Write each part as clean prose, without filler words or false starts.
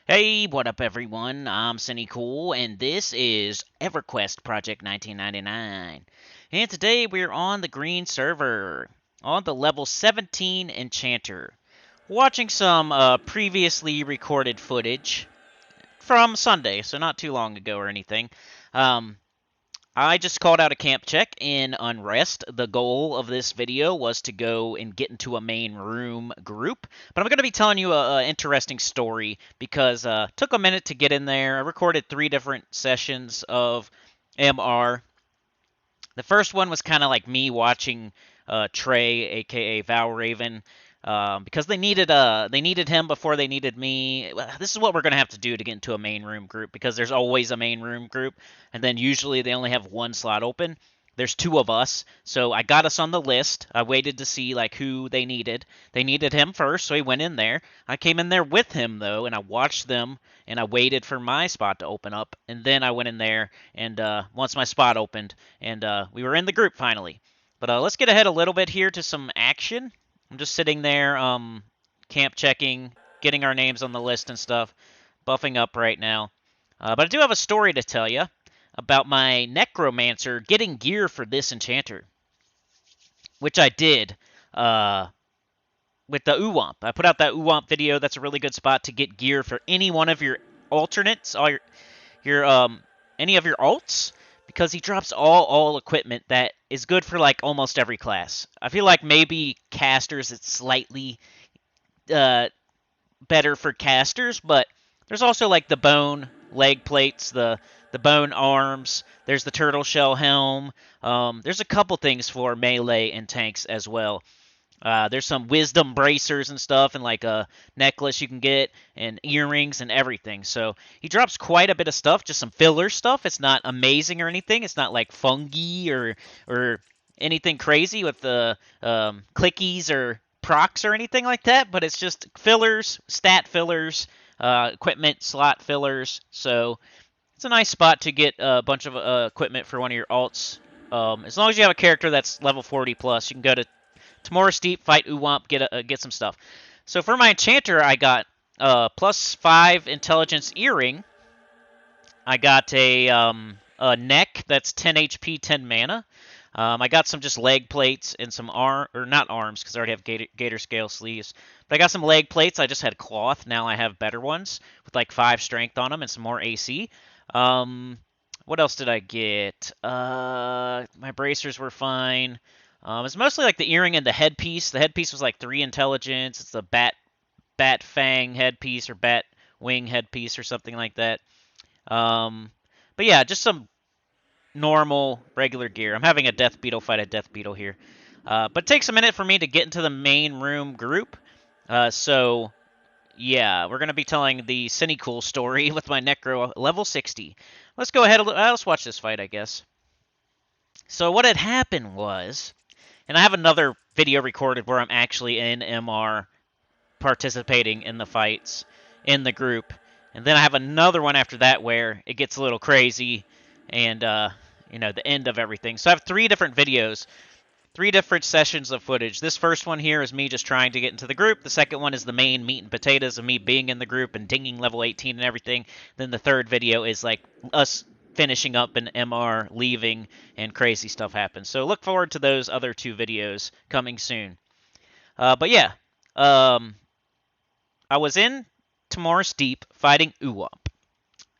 Hey, what up, everyone? I'm Sinnycool, and this is EverQuest Project 1999. And today we're on the green server, on the level 17 Enchanter, watching some previously recorded footage from Sunday, so not too long ago or anything. Um, I just called out a camp check in Unrest. The goal of this video was to go and get into a main room group, but I'm going to be telling you an interesting story because took a minute to get in there. I recorded 3 different sessions of MR. The first one was kind of like me watching Trey, aka Valraven, because they needed him before they needed me. This is what we're gonna have to do to get into a main room group because there's always a main room group, and then usually they only have one slot open. There's 2 of us, so I got us on the list. I waited to see like who they needed. They needed him first, so he went in there. I came in there with him though, and I watched them, and I waited for my spot to open up, and then I went in there, and once my spot opened, and we were in the group finally. But let's get ahead a little bit here to some action. I'm just sitting there, camp checking, getting our names on the list and stuff, buffing up right now. But I do have a story to tell you about my necromancer getting gear for this enchanter, which I did with the Uwamp. I put out that Uwamp video. That's a really good spot to get gear for any one of your alternates, all your any of your alts, because he drops all equipment that is good for like almost every class. I feel like maybe casters it's slightly uh, better for casters, but there's also like the bone leg plates, the bone arms. There's the turtle shell helm. There's a couple things for melee and tanks as well. There's some wisdom bracers and stuff, and like a necklace you can get, and earrings and everything. So he drops quite a bit of stuff, just some filler stuff. It's not amazing or anything. It's not like fungi or anything crazy with the clickies or procs or anything like that. But it's just fillers, stat fillers, equipment slot fillers. So it's a nice spot to get a bunch of equipment for one of your alts. As long as you have a character that's level 40 plus, you can go to Tamora Steep, fight Uwamp, get some stuff. So for my enchanter, I got +5 intelligence earring. I got a neck that's 10 HP, 10 mana. I got some just leg plates and some or not arms because I already have gator scale sleeves. But I got some leg plates. I just had cloth. Now I have better ones with like 5 strength on them and some more AC. What else did I get? My bracers were fine. It's mostly like the earring and the headpiece. The headpiece was like 3 intelligence. It's the bat fang headpiece or bat wing headpiece or something like that. But yeah, just some normal regular gear. I'm having a death beetle fight a death beetle here. But it takes a minute for me to get into the main room group. So yeah, we're gonna be telling the Sinnycool story with my Necro level 60. Let's go ahead. Let's watch this fight, I guess. So what had happened was, and I have another video recorded where I'm actually in MR participating in the fights in the group. And then I have another one after that where it gets a little crazy and, the end of everything. So I have 3 different videos, 3 different sessions of footage. This first one here is me just trying to get into the group. The second one is the main meat and potatoes of me being in the group and dinging level 18 and everything. Then the third video is like us finishing up in MR, leaving, and crazy stuff happens. So look forward to those other 2 videos coming soon. But yeah, I was in Tamora Deep fighting Uwamp,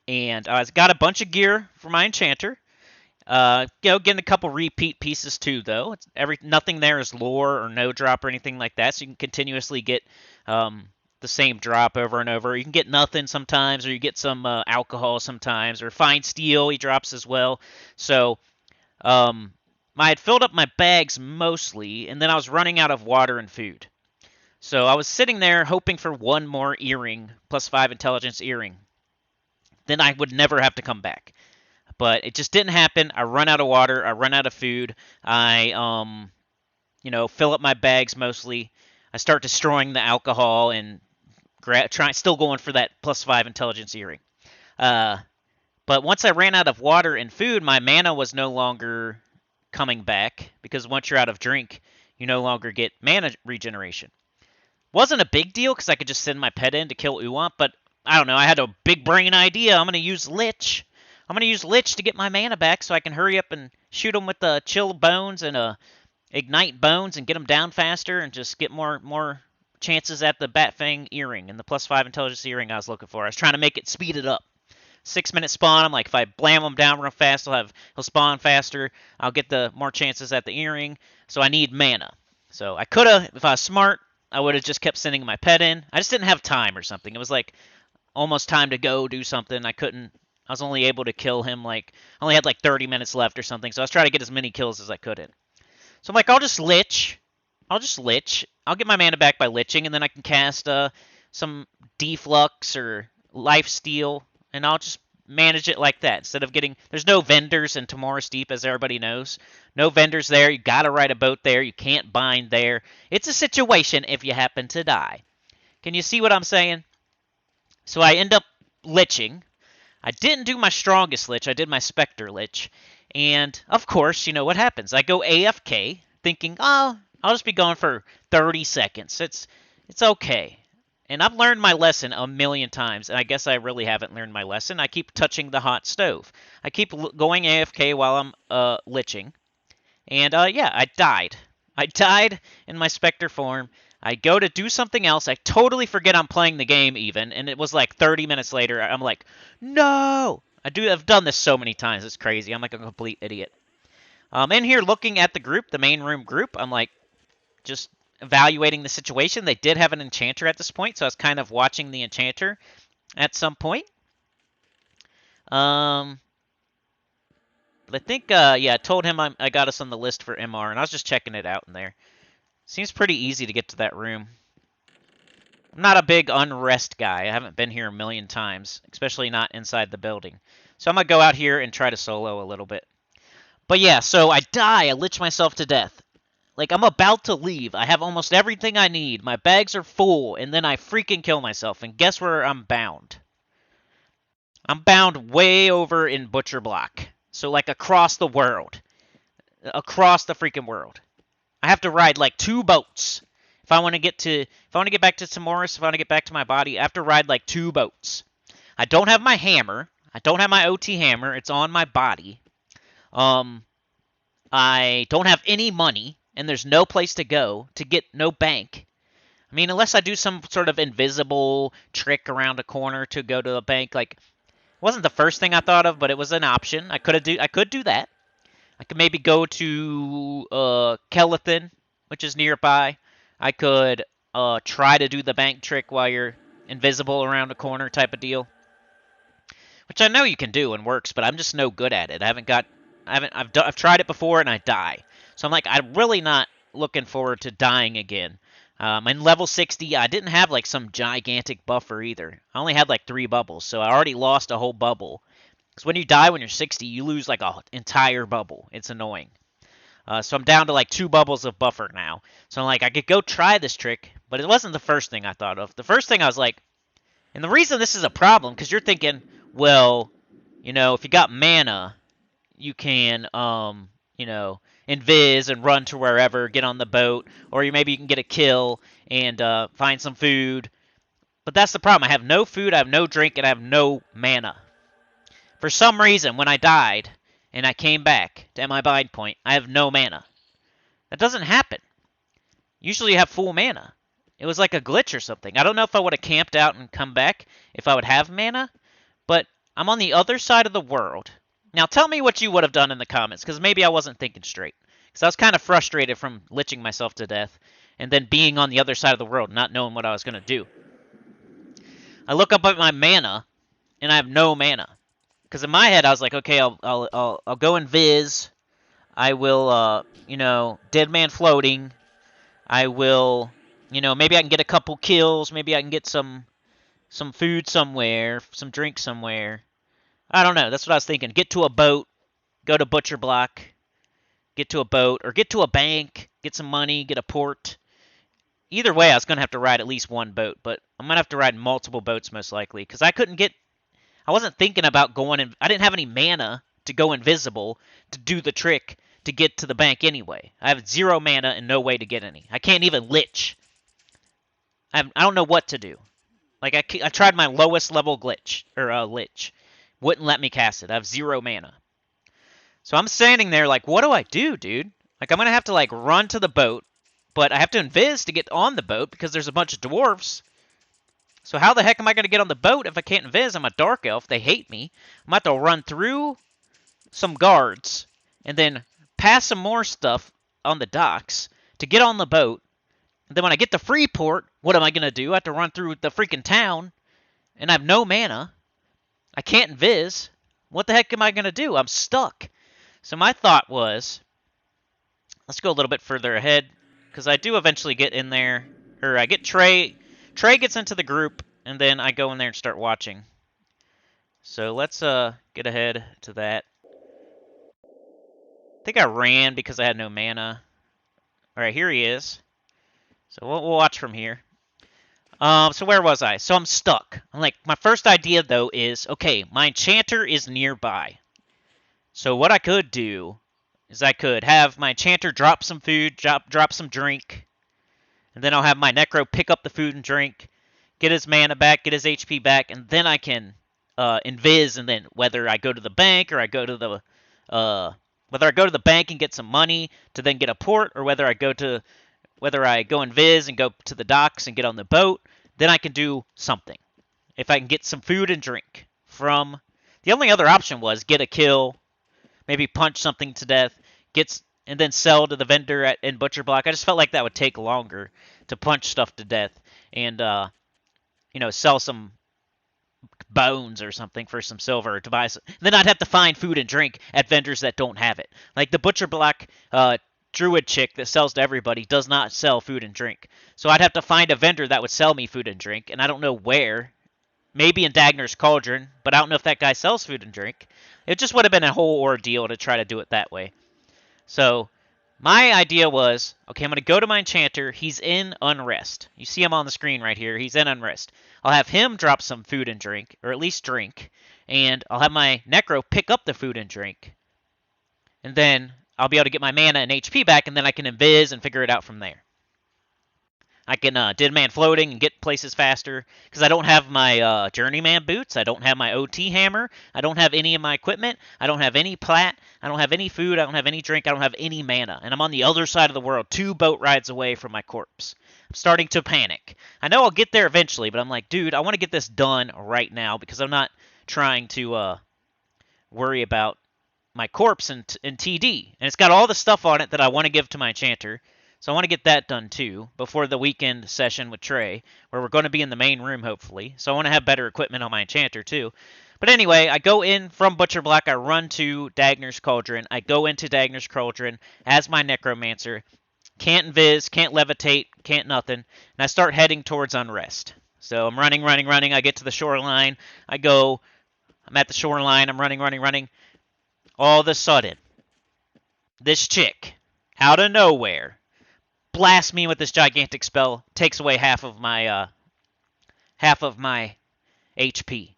and I got a bunch of gear for my enchanter. Getting a couple repeat pieces too, though. Nothing there is lore or no drop or anything like that, so you can continuously get the same drop over and over. You can get nothing sometimes, or you get some alcohol sometimes, or fine steel he drops as well. So I had filled up my bags mostly, and then I was running out of water and food. So I was sitting there hoping for one more earring, +5 intelligence earring. Then I would never have to come back. But it just didn't happen. I run out of water. I run out of food. I, fill up my bags mostly. I start destroying the alcohol and still going for that +5 intelligence earring. But once I ran out of water and food, my mana was no longer coming back because once you're out of drink, you no longer get mana regeneration. Wasn't a big deal because I could just send my pet in to kill Uwamp, but I don't know, I had a big brain idea. I'm going to use Lich. I'm going to use Lich to get my mana back so I can hurry up and shoot them with the Chill Bones and Ignite Bones and get them down faster and just get more chances at the Batfang Earring and the +5 Intelligence Earring I was looking for. I was trying to make it speed it up. 6-minute spawn. I'm like, if I blam him down real fast, he'll spawn faster. I'll get the more chances at the earring. So I need mana. So I could have, if I was smart, I would have just kept sending my pet in. I just didn't have time or something. It was like almost time to go do something. I couldn't. I was only able to kill him I only had like 30 minutes left or something. So I was trying to get as many kills as I could in. So I'm like, I'll just lich. I'll get my mana back by liching, and then I can cast some deflux or lifesteal, and I'll just manage it like that. Instead of getting, there's no vendors in Tomorrow's Deep, as everybody knows. No vendors there. You gotta ride a boat there. You can't bind there. It's a situation if you happen to die. Can you see what I'm saying? So I end up liching. I didn't do my strongest lich. I did my Spectre lich. And, of course, you know what happens. I go AFK, thinking, oh, I'll just be going for 30 seconds. It's okay. And I've learned my lesson a million times, and I guess I really haven't learned my lesson. I keep touching the hot stove. I keep going AFK while I'm liching. And, yeah, I died. I died in my Spectre form. I go to do something else. I totally forget I'm playing the game even, and it was like 30 minutes later. I'm like, no! I've done this so many times. It's crazy. I'm like a complete idiot. In here looking at the group, the main room group, I'm like just evaluating the situation. They did have an enchanter at this point, so I was kind of watching the enchanter at some point. But I think, yeah, I told him I got us on the list for MR, and I was just checking it out in there. Seems pretty easy to get to that room. I'm not a big unrest guy. I haven't been here a million times, especially not inside the building. So I'm going to go out here and try to solo a little bit. But yeah, so I die. I lich myself to death. Like, I'm about to leave. I have almost everything I need. My bags are full, and then I freaking kill myself. And guess where I'm bound? I'm bound way over in Butcher Block. So, like, across the world. Across the freaking world. I have to ride, like, 2 boats. If I want to get back to Timoris, if I want to get back to my body, I have to ride, like, 2 boats. I don't have my hammer. I don't have my OT hammer. It's on my body. I don't have any money, and there's no place to go to get no bank. I mean, unless I do some sort of invisible trick around a corner to go to a bank, like, it wasn't the first thing I thought of, but it was an option. I could do that. I could maybe go to Kelethin, which is nearby. I could try to do the bank trick while you're invisible around a corner type of deal, which I know you can do and works, but I'm just no good at it. I've tried it before and I die. So I'm like, I'm really not looking forward to dying again. In level 60, I didn't have like some gigantic buffer either. I only had like 3 bubbles, so I already lost a whole bubble. Because when you die when you're 60, you lose like an entire bubble. It's annoying. So I'm down to like 2 bubbles of buffer now. So I'm like, I could go try this trick, but it wasn't the first thing I thought of. The first thing I was like, and the reason this is a problem, because you're thinking, well, you know, if you got mana, you can, you know, invis and run to wherever, get on the boat, or maybe you can get a kill and find some food. But that's the problem. I have no food, I have no drink, and I have no mana. For some reason, when I died and I came back to my bind point, I have no mana. That doesn't happen. Usually you have full mana. It was like a glitch or something. I don't know if I would have camped out and come back if I would have mana, but I'm on the other side of the world. Now tell me what you would have done in the comments, because maybe I wasn't thinking straight. Because I was kind of frustrated from liching myself to death, and then being on the other side of the world, not knowing what I was going to do. I look up at my mana, and I have no mana. Because in my head, I was like, okay, I'll go invis. I will, you know, dead man floating. I will, you know, maybe I can get a couple kills. Maybe I can get some food somewhere, some drink somewhere. I don't know. That's what I was thinking. Get to a boat, go to Butcher Block, get to a boat, or get to a bank, get some money, get a port. Either way, I was going to have to ride at least 1 boat, but I'm going to have to ride multiple boats most likely, because I wasn't thinking about going in. I didn't have any mana to go invisible to do the trick to get to the bank anyway. I have 0 mana and no way to get any. I can't even lich. I don't know what to do. Like, I tried my lowest level glitch, or lich. Wouldn't let me cast it. I have 0 mana. So I'm standing there like, what do I do, dude? Like, I'm going to have to, like, run to the boat, but I have to invis to get on the boat because there's a bunch of dwarves. So how the heck am I going to get on the boat if I can't invis? I'm a dark elf. They hate me. I'm going to have to run through some guards and then pass some more stuff on the docks to get on the boat. And then when I get to Freeport, what am I going to do? I have to run through the freaking town, and I have no mana. I can't invis. What the heck am I going to do? I'm stuck. So my thought was, let's go a little bit further ahead, because I do eventually get in there, or I get Trey. Trey gets into the group, and then I go in there and start watching. So let's get ahead to that. I think I ran because I had no mana. Alright, here he is. So we'll watch from here. So where was I? So I'm stuck. I'm like, my first idea, though, is, okay, my enchanter is nearby. So what I could do is I could have my enchanter drop some food, drop some drink, and then I'll have my necro pick up the food and drink, get his mana back, get his HP back, and then I can invis, and then whether I go to the bank or I go to the whether I go to the bank and get some money to then get a port, or whether I go invis and go to the docks and get on the boat, then I can do something. If I can get some food and drink from... The only other option was get a kill, maybe punch something to death, and then sell to the vendor in Butcher Block. I just felt like that would take longer to punch stuff to death and, sell some bones or something for some silver to buy some. Then I'd have to find food and drink at vendors that don't have it. Like the Butcher Block druid chick that sells to everybody does not sell food and drink. So I'd have to find a vendor that would sell me food and drink, and I don't know where. Maybe in Dagner's Cauldron, but I don't know if that guy sells food and drink. It just would have been a whole ordeal to try to do it that way. So my idea was, okay, I'm going to go to my enchanter. He's in Unrest. You see him on the screen right here. He's in Unrest. I'll have him drop some food and drink, or at least drink, and I'll have my necro pick up the food and drink. And then I'll be able to get my mana and HP back, and then I can invis and figure it out from there. I can Dead Man Floating and get places faster, because I don't have my Journeyman boots, I don't have my OT hammer, I don't have any of my equipment, I don't have any plat, I don't have any food, I don't have any drink, I don't have any mana, and I'm on the other side of the world, 2 boat rides away from my corpse. I'm starting to panic. I know I'll get there eventually, but I'm like, dude, I want to get this done right now, because I'm not trying to worry about my corpse in TD, and it's got all the stuff on it that I want to give to my enchanter. So I want to get that done too before the weekend session with Trey, where we're going to be in the main room hopefully. So I want to have better equipment on my enchanter too. But anyway, I go in from Butcher Block, I run to Dagner's Cauldron. I go into Dagner's Cauldron as my necromancer. Can't invis, can't levitate, can't nothing. And I start heading towards Unrest. So I'm running. I get to the shoreline. I'm at the shoreline. I'm running. All of a sudden, this chick, out of nowhere, blasts me with this gigantic spell, takes away half of my HP.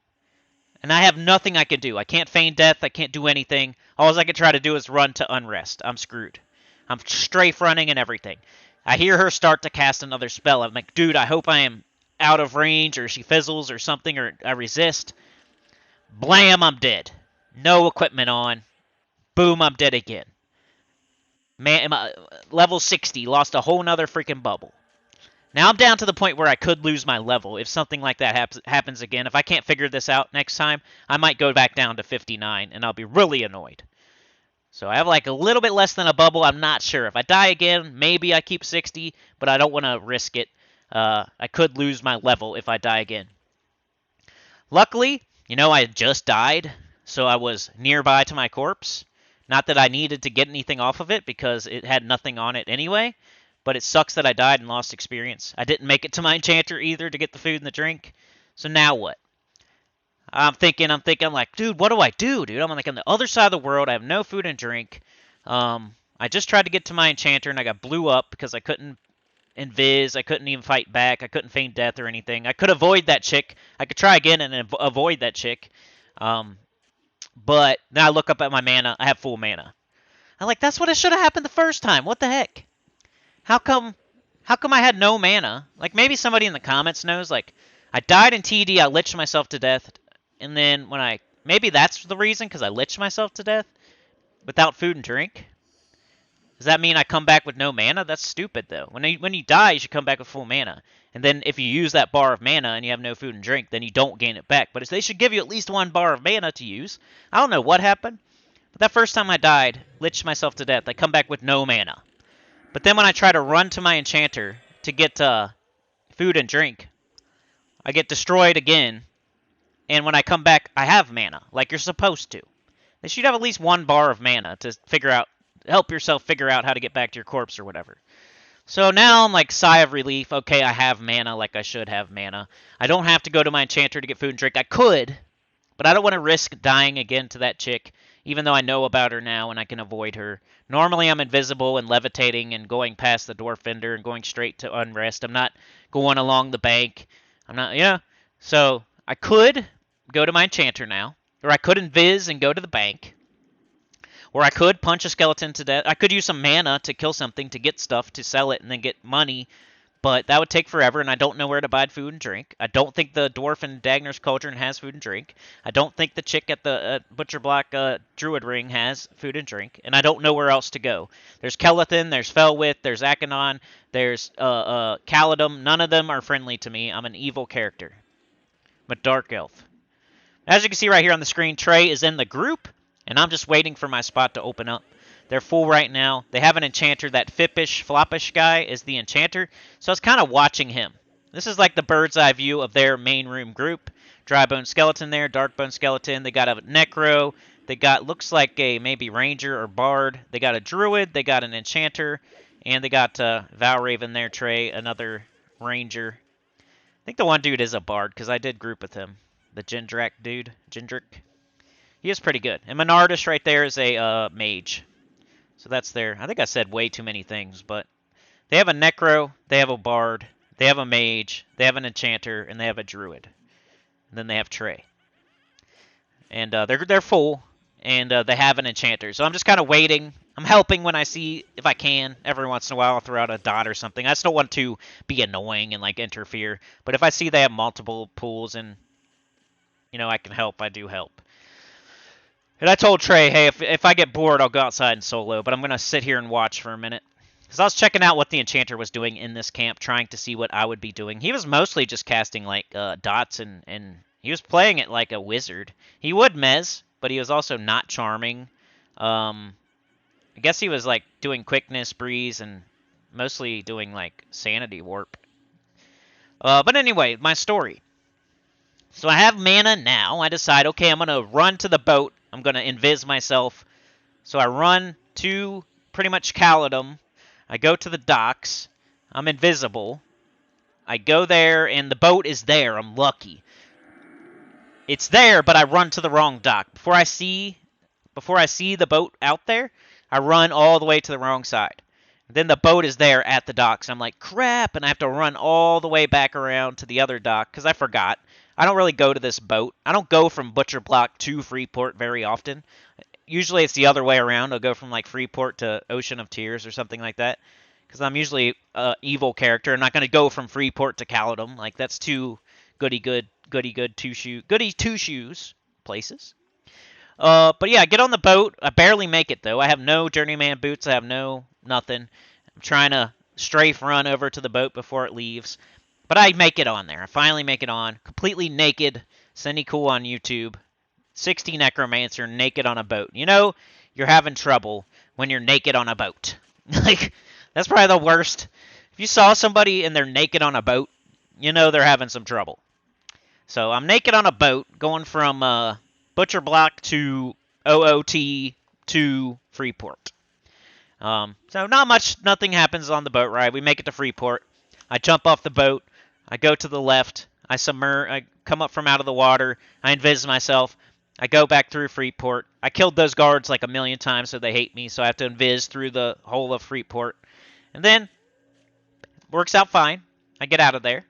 And I have nothing I can do. I can't feign death, I can't do anything. All I can try to do is run to Unrest. I'm screwed. I'm strafe running and everything. I hear her start to cast another spell. I'm like, dude, I hope I am out of range, or she fizzles or something, or I resist. Blam, I'm dead. No equipment on. Boom, I'm dead again. Man, level 60, lost a whole nother freaking bubble. Now I'm down to the point where I could lose my level if something like that happens again. If I can't figure this out next time, I might go back down to 59, and I'll be really annoyed. So I have like a little bit less than a bubble. I'm not sure. If I die again, maybe I keep 60, but I don't want to risk it. I could lose my level if I die again. Luckily, I just died, so I was nearby to my corpse. Not that I needed to get anything off of it, because it had nothing on it anyway. But it sucks that I died and lost experience. I didn't make it to my enchanter either to get the food and the drink. So now what? I'm thinking, I'm like, dude, what do I do, dude? I'm like on the other side of the world. I have no food and drink. I just tried to get to my enchanter, and I got blew up because I couldn't invis. I couldn't even fight back. I couldn't feign death or anything. I could avoid that chick. I could try again and avoid that chick. But then I look up at my mana. I have full mana. I'm like, that's what it should have happened the first time. What the heck? How come I had no mana? Like, maybe somebody in the comments knows. Like, I died in TD. I liched myself to death, and then when I maybe that's the reason because I liched myself to death without food and drink. Does that mean I come back with no mana? That's stupid though. When you die, you should come back with full mana. And then if you use that bar of mana and you have no food and drink, then you don't gain it back. But they should give you at least 1 bar of mana to use. I don't know what happened, but that first time I died, liched myself to death, I come back with no mana. But then when I try to run to my enchanter to get food and drink, I get destroyed again. And when I come back, I have mana, like you're supposed to. They should have at least 1 bar of mana to help yourself figure out how to get back to your corpse or whatever. So now I'm like, sigh of relief. Okay, I have mana like I should have mana. I don't have to go to my enchanter to get food and drink. I could, but I don't want to risk dying again to that chick, even though I know about her now and I can avoid her. Normally I'm invisible and levitating and going past the door fender and going straight to unrest. I'm not going along the bank. I'm not, yeah. So I could go to my enchanter now, or I could invis and go to the bank. Or I could punch a skeleton to death. I could use some mana to kill something to get stuff to sell it and then get money. But that would take forever, and I don't know where to buy food and drink. I don't think the dwarf in Dagner's Cauldron has food and drink. I don't think the chick at the Butcher Block Druid Ring has food and drink. And I don't know where else to go. There's Kelethin, there's Felwith, there's Akanon, there's Kaladum. None of them are friendly to me. I'm an evil character. I'm a dark elf. As you can see right here on the screen, Trey is in the group. And I'm just waiting for my spot to open up. They're full right now. They have an enchanter. That Fippish, Floppish guy is the enchanter. So I was kind of watching him. This is like the bird's eye view of their main room group. Drybone Skeleton there, Darkbone Skeleton. They got a Necro. They got, looks like a maybe Ranger or Bard. They got a Druid. They got an enchanter. And they got Valraven there, Trey, another Ranger. I think the one dude is a Bard because I did group with him. The Jindrak dude. Jindrak. He is pretty good. And Menardus right there is a mage. So that's there. I think I said way too many things, but they have a Necro, they have a Bard, they have a mage, they have an enchanter, and they have a druid. And then they have Trey. And they're full, and they have an enchanter. So I'm just kind of waiting. I'm helping when I see, if I can. Every once in a while I'll throw out a dot or something. I just don't want to be annoying and like interfere. But if I see they have multiple pools and, you know, I can help, I do help. And I told Trey, hey, if I get bored, I'll go outside and solo, but I'm going to sit here and watch for a minute. Because I was checking out what the enchanter was doing in this camp, trying to see what I would be doing. He was mostly just casting, like, dots, and he was playing it like a wizard. He would mez, but he was also not charming. I guess he was, like, doing quickness, breeze, and mostly doing, like, sanity warp. But anyway, my story. So I have mana now. I decide, okay, I'm going to run to the boat. I'm going to invis myself. So I run to pretty much Caladum. I go to the docks. I'm invisible. I go there, and the boat is there. I'm lucky. It's there, but I run to the wrong dock. Before I see the boat out there, I run all the way to the wrong side. Then the boat is there at the docks. I'm like, crap, and I have to run all the way back around to the other dock because I forgot. I don't really go to this boat. I don't go from Butcher Block to Freeport very often. Usually it's the other way around. I'll go from like Freeport to Ocean of Tears or something like that. Because I'm usually an evil character. I'm not going to go from Freeport to Caladum. Like, that's too goody two shoes places. But yeah, I get on the boat. I barely make it, though. I have no journeyman boots. I have no nothing. I'm trying to strafe run over to the boat before it leaves. But I make it on there. I finally make it on. Completely naked. Sinnycool on YouTube. 60 Necromancer naked on a boat. You know, you're having trouble when you're naked on a boat. Like, that's probably the worst. If you saw somebody and they're naked on a boat, you know they're having some trouble. So I'm naked on a boat going from Butcher Block to OOT to Freeport. So nothing happens on the boat ride. We make it to Freeport. I jump off the boat. I go to the left. I come up from out of the water. I invis myself. I go back through Freeport. I killed those guards like a million times, so they hate me. So I have to invis through the whole of Freeport. And then, works out fine. I get out of there.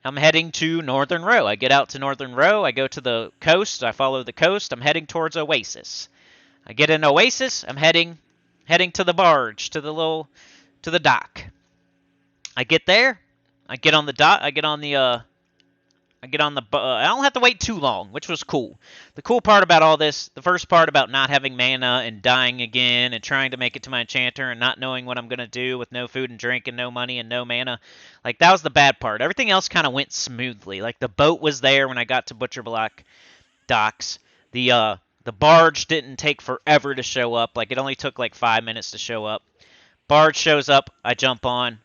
I'm heading to Northern Row. I get out to Northern Row. I go to the coast. I follow the coast. I'm heading towards Oasis. I get in Oasis. I'm heading to the barge, to the dock. I get there. I get on the dock. I get on the I get on the I don't have to wait too long, which was cool. The cool part about all this, the first part about not having mana and dying again and trying to make it to my enchanter and not knowing what I'm going to do with no food and drink and no money and no mana, like that was the bad part. Everything else kind of went smoothly. Like the boat was there when I got to Butcher Block docks. The barge didn't take forever to show up. Like it only took like 5 minutes to show up. Barge shows up, I jump on.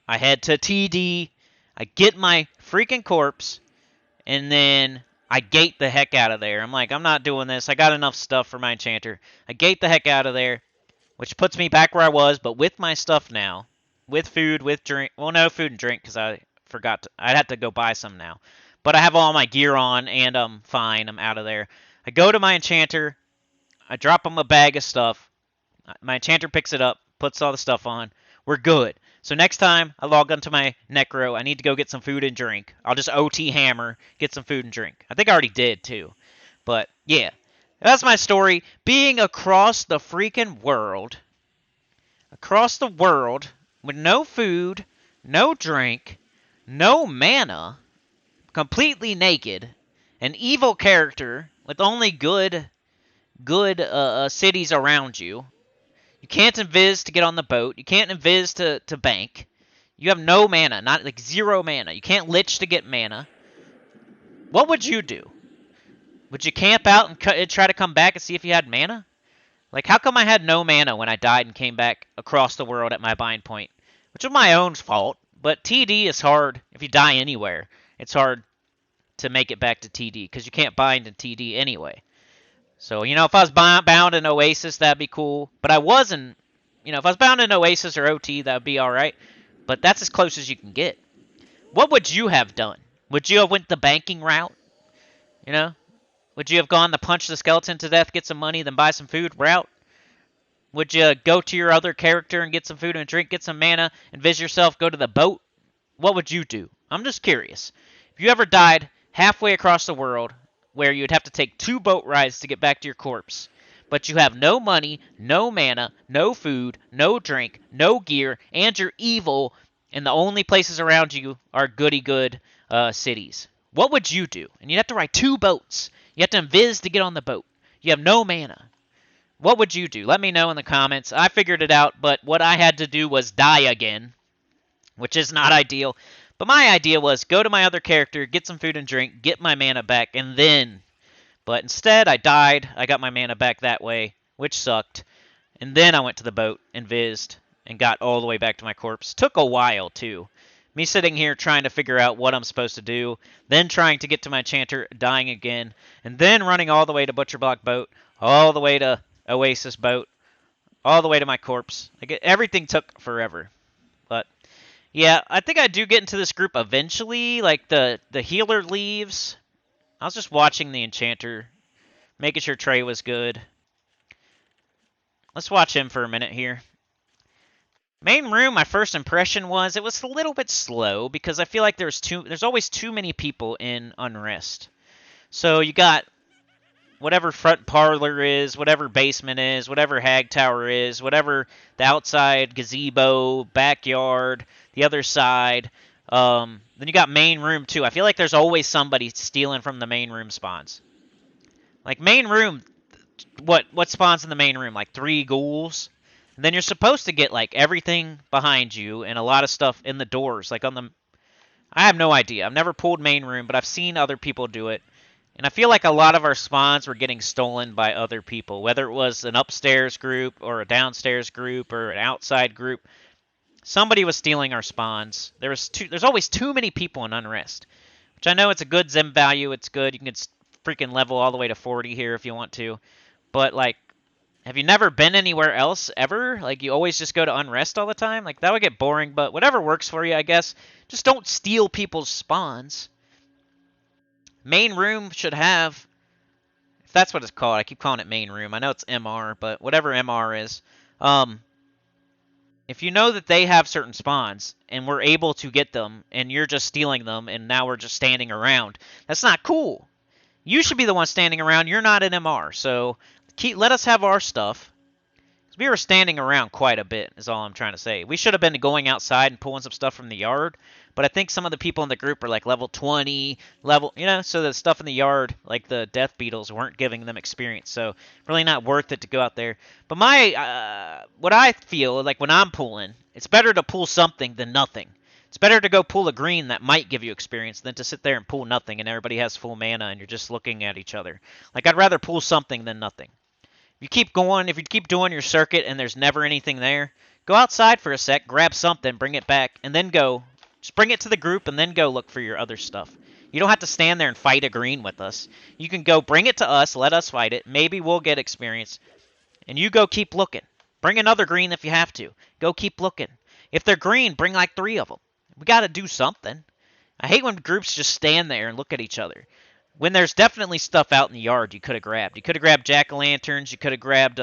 I head to TD. I get my freaking corpse, and then I gate the heck out of there. I'm like, I'm not doing this. I got enough stuff for my enchanter. I gate the heck out of there, which puts me back where I was, but with my stuff now. With food, with drink. Well, no food and drink, because I forgot to. I'd have to go buy some now. But I have all my gear on, and I'm fine. I'm out of there. I go to my enchanter. I drop him a bag of stuff. My enchanter picks it up, puts all the stuff on. We're good. So next time I log onto my Necro, I need to go get some food and drink. I'll just OT hammer, get some food and drink. I think I already did too. But yeah, that's my story. Being across the freaking world. Across the world with no food, no drink, no mana, completely naked, an evil character with only good cities around you. You can't invis to get on the boat. You can't invis to bank. You have no mana, not like 0 mana. You can't lich to get mana. What would you do? Would you camp out and try to come back and see if you had mana? Like, how come I had no mana when I died and came back across the world at my bind point? Which was my own fault, but TD is hard if you die anywhere. It's hard to make it back to TD because you can't bind in TD anyway. So, if I was bound in Oasis, that'd be cool. But I wasn't. If I was bound in Oasis or OT, that'd be alright. But that's as close as you can get. What would you have done? Would you have went the banking route? Would you have gone the punch the skeleton to death, get some money, then buy some food route? Would you go to your other character and get some food and drink, get some mana, and visit yourself, go to the boat? What would you do? I'm just curious. If you ever died halfway across the world, where you'd have to take 2 boat rides to get back to your corpse, but you have no money, no mana, no food, no drink, no gear, and you're evil, and the only places around you are goody-good cities. What would you do? And you'd have to ride 2 boats. You have to invis to get on the boat. You have no mana. What would you do? Let me know in the comments. I figured it out, but what I had to do was die again, which is not ideal. But my idea was go to my other character, get some food and drink, get my mana back, and then... But instead, I died. I got my mana back that way, which sucked. And then I went to the boat and vised and got all the way back to my corpse. Took a while, too. Me sitting here trying to figure out what I'm supposed to do, then trying to get to my enchanter, dying again, and then running all the way to Butcher Block boat, all the way to Oasis boat, all the way to my corpse. Everything took forever. But... yeah, I think I do get into this group eventually. Like, the healer leaves. I was just watching the enchanter, making sure Trey was good. Let's watch him for a minute here. Main room, my first impression was it was a little bit slow because I feel like there's always too many people in Unrest. So you got whatever front parlor is, whatever basement is, whatever hag tower is, whatever the outside gazebo, backyard, the other side. Then you got main room too. I feel like there's always somebody stealing from the main room spawns. Like main room, what spawns in the main room? Like 3 ghouls. And then you're supposed to get like everything behind you and a lot of stuff in the doors. Like on the, I have no idea. I've never pulled main room, but I've seen other people do it. And I feel like a lot of our spawns were getting stolen by other people, whether it was an upstairs group or a downstairs group or an outside group. Somebody was stealing our spawns. There's always too many people in Unrest, which I know it's a good Zim value. It's good. You can freaking level all the way to 40 here if you want to. But, like, have you never been anywhere else ever? Like, you always just go to Unrest all the time? Like, that would get boring, but whatever works for you, I guess. Just don't steal people's spawns. Main room should have, if that's what it's called, I keep calling it main room. I know it's MR, but whatever MR is. If you know that they have certain spawns, and we're able to get them, and you're just stealing them, and now we're just standing around, that's not cool. You should be the one standing around. You're not an MR, so let us have our stuff. We were standing around quite a bit, is all I'm trying to say. We should have been going outside and pulling some stuff from the yard, but I think some of the people in the group are like level 20, so the stuff in the yard, like the death beetles, weren't giving them experience. So really not worth it to go out there. But what I feel like when I'm pulling, it's better to pull something than nothing. It's better to go pull a green that might give you experience than to sit there and pull nothing and everybody has full mana and you're just looking at each other. Like, I'd rather pull something than nothing. If you keep doing your circuit and there's never anything there, go outside for a sec, grab something, bring it back, and then go. Just bring it to the group and then go look for your other stuff. You don't have to stand there and fight a green with us. You can go bring it to us, let us fight it. Maybe we'll get experience. And you go keep looking. Bring another green if you have to. Go keep looking. If they're green, bring like 3 of them. We got to do something. I hate when groups just stand there and look at each other. When there's definitely stuff out in the yard you could have grabbed. You could have grabbed jack-o'-lanterns. You could have grabbed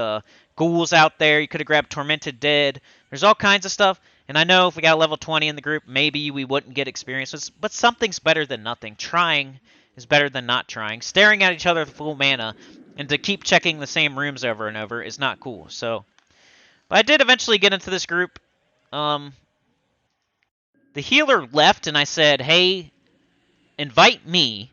ghouls out there. You could have grabbed tormented dead. There's all kinds of stuff. And I know if we got level 20 in the group, maybe we wouldn't get experiences. But something's better than nothing. Trying is better than not trying. Staring at each other with full mana and to keep checking the same rooms over and over is not cool. So, but I did eventually get into this group. The healer left and I said, hey, invite me.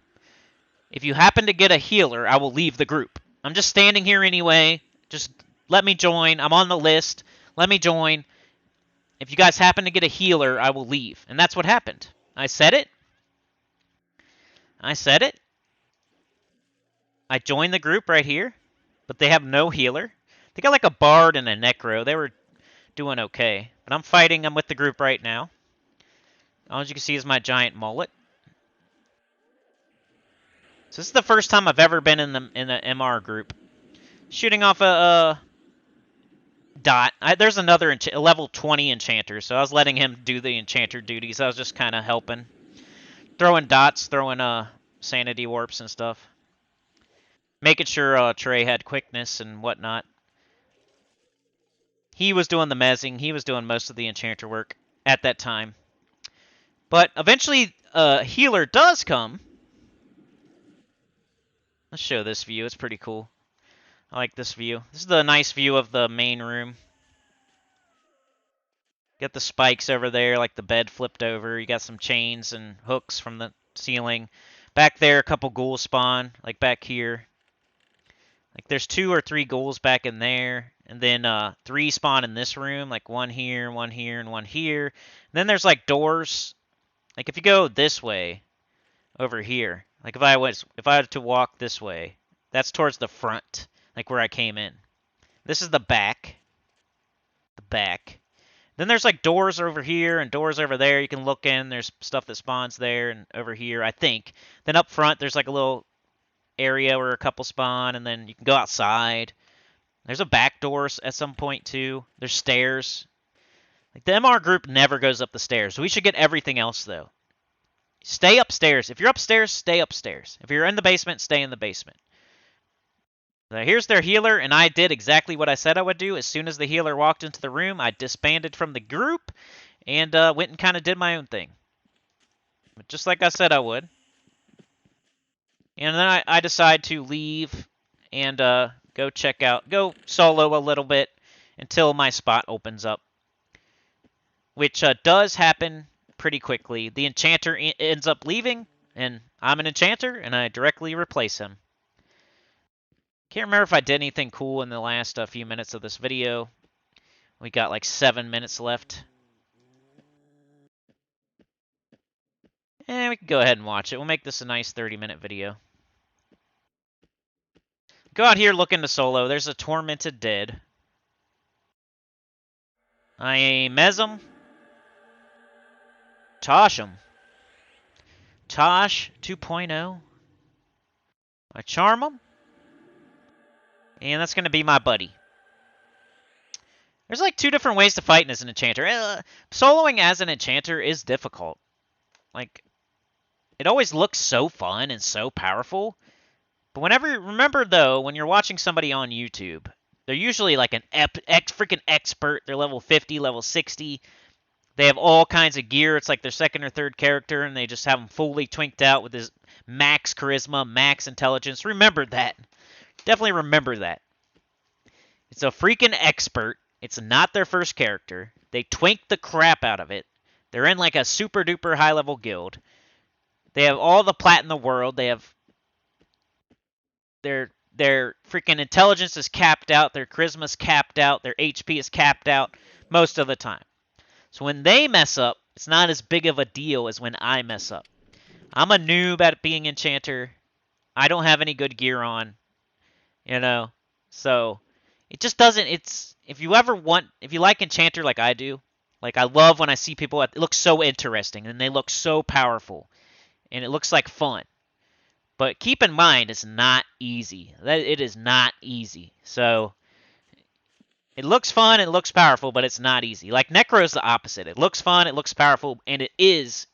If you happen to get a healer, I will leave the group. I'm just standing here anyway. Just let me join. I'm on the list. Let me join. If you guys happen to get a healer, I will leave. And that's what happened. I said it. I said it. I joined the group right here. But they have no healer. They got like a bard and a necro. They were doing okay. But I'm fighting. I'm with the group right now. All you can see is my giant mullet. So this is the first time I've ever been in the MR group. Shooting off a dot. There's another level 20 enchanter, so I was letting him do the enchanter duties. I was just kind of helping. Throwing dots, throwing sanity warps and stuff. Making sure Trey had quickness and whatnot. He was doing the mezzing. He was doing most of the enchanter work at that time. But eventually a healer does come. Let's show this view. It's pretty cool. I like this view. This is the nice view of the main room. Got the spikes over there, like the bed flipped over. You got some chains and hooks from the ceiling. Back there, a couple ghouls spawn, like back here. Like there's 2 or 3 ghouls back in there. And then 3 spawn in this room, like 1 here, 1 here, and 1 here. And then there's like doors. Like if you go this way, over here. Like if I had to walk this way, that's towards the front, like where I came in. This is the back. The back. Then there's like doors over here and doors over there you can look in. There's stuff that spawns there and over here, I think. Then up front there's like a little area where a couple spawn, and then you can go outside. There's a back door at some point too. There's stairs. Like the MR group never goes up the stairs. We should get everything else though. Stay upstairs. If you're upstairs, stay upstairs. If you're in the basement, stay in the basement. Now, here's their healer, and I did exactly what I said I would do. As soon as the healer walked into the room, I disbanded from the group and went and kind of did my own thing. But just like I said I would. And then I decide to leave and go solo a little bit until my spot opens up. Which does happen pretty quickly. The enchanter ends up leaving, and I'm an enchanter, and I directly replace him. Can't remember if I did anything cool in the last few minutes of this video. We got like 7 minutes left. And we can go ahead and watch it. We'll make this a nice 30-minute video. Go out here looking to solo. There's a tormented dead. I mez him. Tosh him. Tosh 2.0. I charm him. And that's going to be my buddy. There's like 2 different ways to fight as an enchanter. Soloing as an enchanter is difficult. Like, it always looks so fun and so powerful. But remember though, when you're watching somebody on YouTube, they're usually like an freaking expert. They're level 50, level 60. They have all kinds of gear. It's like their second or third character, and they just have them fully twinked out with his max charisma, max intelligence. Remember that. Definitely remember that. It's a freaking expert. It's not their first character. They twink the crap out of it. They're in like a super duper high level guild. They have all the plat in the world. They have their freaking intelligence is capped out. Their charisma is capped out. Their HP is capped out most of the time. So when they mess up, it's not as big of a deal as when I mess up. I'm a noob at being enchanter. I don't have any good gear on, you know. So it just doesn't. It's if you like enchanter like I do, like I love when I see people. It looks so interesting and they look so powerful, and it looks like fun. But keep in mind, it's not easy. It is not easy. So it looks fun, it looks powerful, but it's not easy. Like Necro is the opposite. It looks fun, it looks powerful, and it is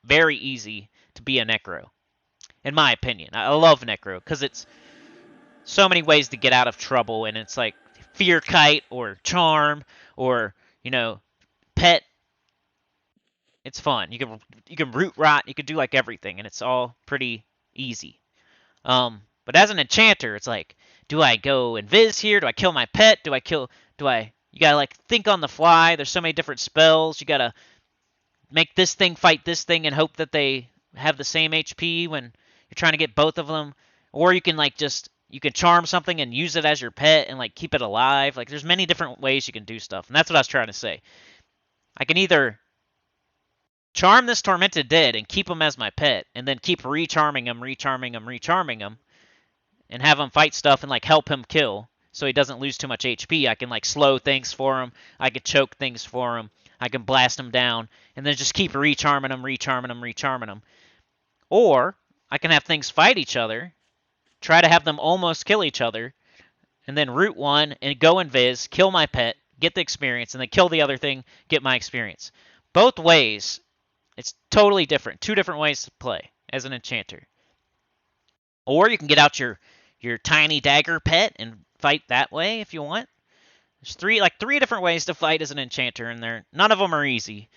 very easy to be a Necro, in my opinion. I love Necro because it's so many ways to get out of trouble, and it's like Fear Kite or Charm or Pet. It's fun. You can Root Rot. You can do like everything, and it's all pretty easy. But as an enchanter, it's like, do I go invis here? Do I kill my pet? You gotta like think on the fly. There's so many different spells. You gotta make this thing fight this thing and hope that they have the same HP when you're trying to get both of them. Or you can you can charm something and use it as your pet and like keep it alive. Like there's many different ways you can do stuff. And that's what I was trying to say. I can either charm this Tormented Dead and keep him as my pet, and then keep recharming him, and have him fight stuff and like help him kill so he doesn't lose too much HP. I can like slow things for him. I can choke things for him. I can blast him down, and then just keep recharming him. Or I can have things fight each other, try to have them almost kill each other, and then root one and go invis, kill my pet, get the experience, and then kill the other thing, get my experience. Both ways, it's totally different. Two different ways to play as an enchanter. Or you can get out your tiny dagger pet and fight that way if you want. There's three different ways to fight as an enchanter, and none of them are easy.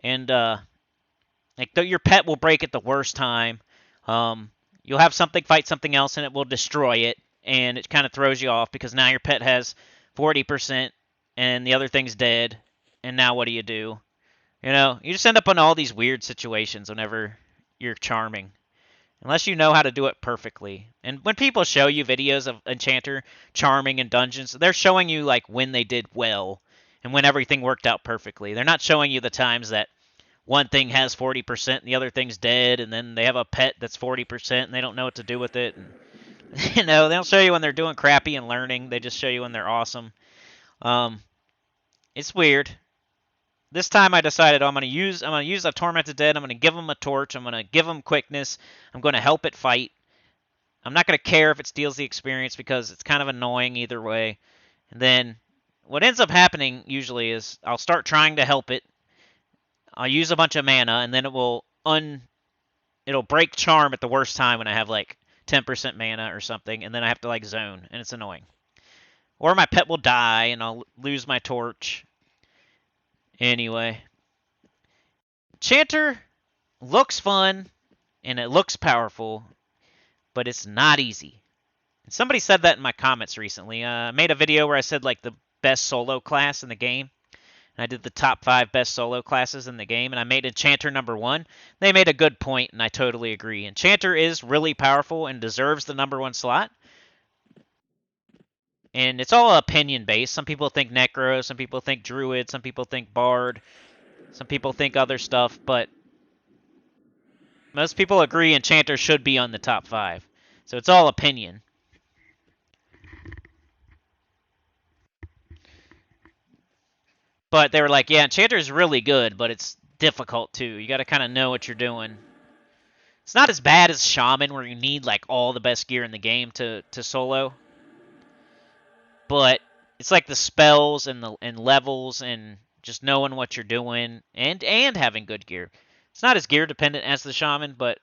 And your pet will break at the worst time. You'll have something fight something else, and it will destroy it, and it kind of throws you off because now your pet has 40% and the other thing's dead. And now what do? You just end up in all these weird situations whenever you're charming. Unless you know how to do it perfectly. And when people show you videos of Enchanter charming in dungeons, they're showing you like when they did well and when everything worked out perfectly. They're not showing you the times that one thing has 40% and the other thing's dead, and then they have a pet that's 40% and they don't know what to do with it. And, they don't show you when they're doing crappy and learning. They just show you when they're awesome. It's weird. This time I decided I'm gonna use a Tormented Dead. I'm gonna give him a torch. I'm gonna give him quickness. I'm gonna help it fight. I'm not gonna care if it steals the experience because it's kind of annoying either way. And then what ends up happening usually is I'll start trying to help it. I'll use a bunch of mana, and then it'll break charm at the worst time when I have like 10% mana or something, and then I have to like zone, and it's annoying. Or my pet will die, and I'll lose my torch. Anyway, Chanter looks fun, and it looks powerful, but it's not easy. And somebody said that in my comments recently. I made a video where I said like the best solo class in the game. And I did the top 5 best solo classes in the game, and I made Enchanter number 1. They made a good point, and I totally agree. Enchanter is really powerful and deserves the number 1 slot. And it's all opinion-based. Some people think Necro, some people think Druid, some people think Bard, some people think other stuff, but most people agree Enchanter should be on the top 5. So it's all opinion. But they were like, yeah, Enchanter is really good, but it's difficult too. You got to kind of know what you're doing. It's not as bad as Shaman, where you need like all the best gear in the game to solo. But it's like the spells and levels and just knowing what you're doing and having good gear. It's not as gear dependent as the Shaman, but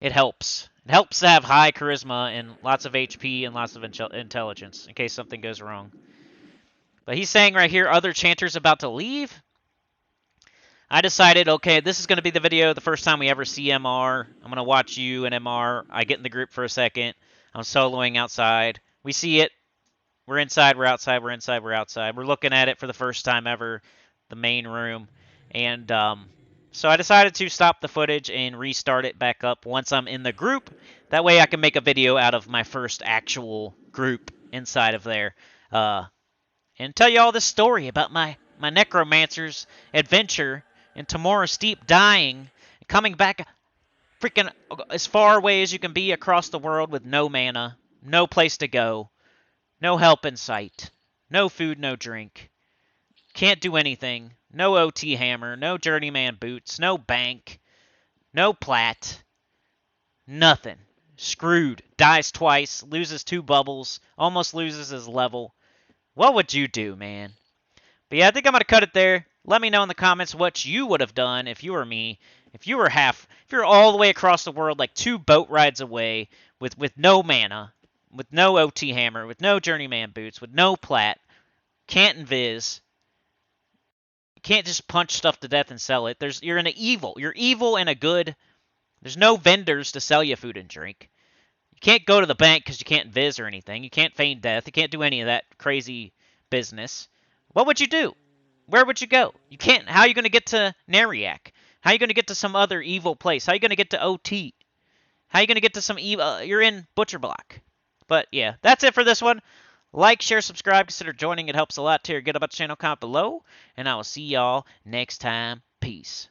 it helps. It helps to have high charisma and lots of HP and lots of intelligence in case something goes wrong. But he's saying right here, other chanters about to leave. I decided, okay, this is going to be the video the first time we ever see MR. I'm going to watch you and MR. I get in the group for a second. I'm soloing outside. We see it. We're inside, we're outside, we're inside, we're outside. We're looking at it for the first time ever, the main room. And so I decided to stop the footage and restart it back up once I'm in the group. That way I can make a video out of my first actual group inside of there. And tell you all this story about my necromancer's adventure in Tamora Steep dying, coming back freaking as far away as you can be across the world with no mana, no place to go, no help in sight, no food, no drink, can't do anything, no OT hammer, no journeyman boots, no bank, no plat, nothing. Screwed. Dies twice, loses 2 bubbles, almost loses his level. What would you do, man? But yeah, I think I'm going to cut it there. Let me know in the comments what you would have done if you were me. If you were all the way across the world, like 2 boat rides away, with no mana, with no OT hammer, with no journeyman boots, with no plat, can't invis, you can't just punch stuff to death and sell it. You're in an evil. You're evil and a good. There's no vendors to sell you food and drink. You can't go to the bank because you can't invis or anything. You can't feign death. You can't do any of that crazy business. What would you do? Where would you go? You can't. How are you going to get to Neriak? How are you going to get to some other evil place? How are you going to get to OT? How are you going to get to some evil? You're in Butcher Block. But yeah, that's it for this one. Like, share, subscribe, consider joining. It helps a lot. Get about the channel, comment below. And I will see y'all next time. Peace.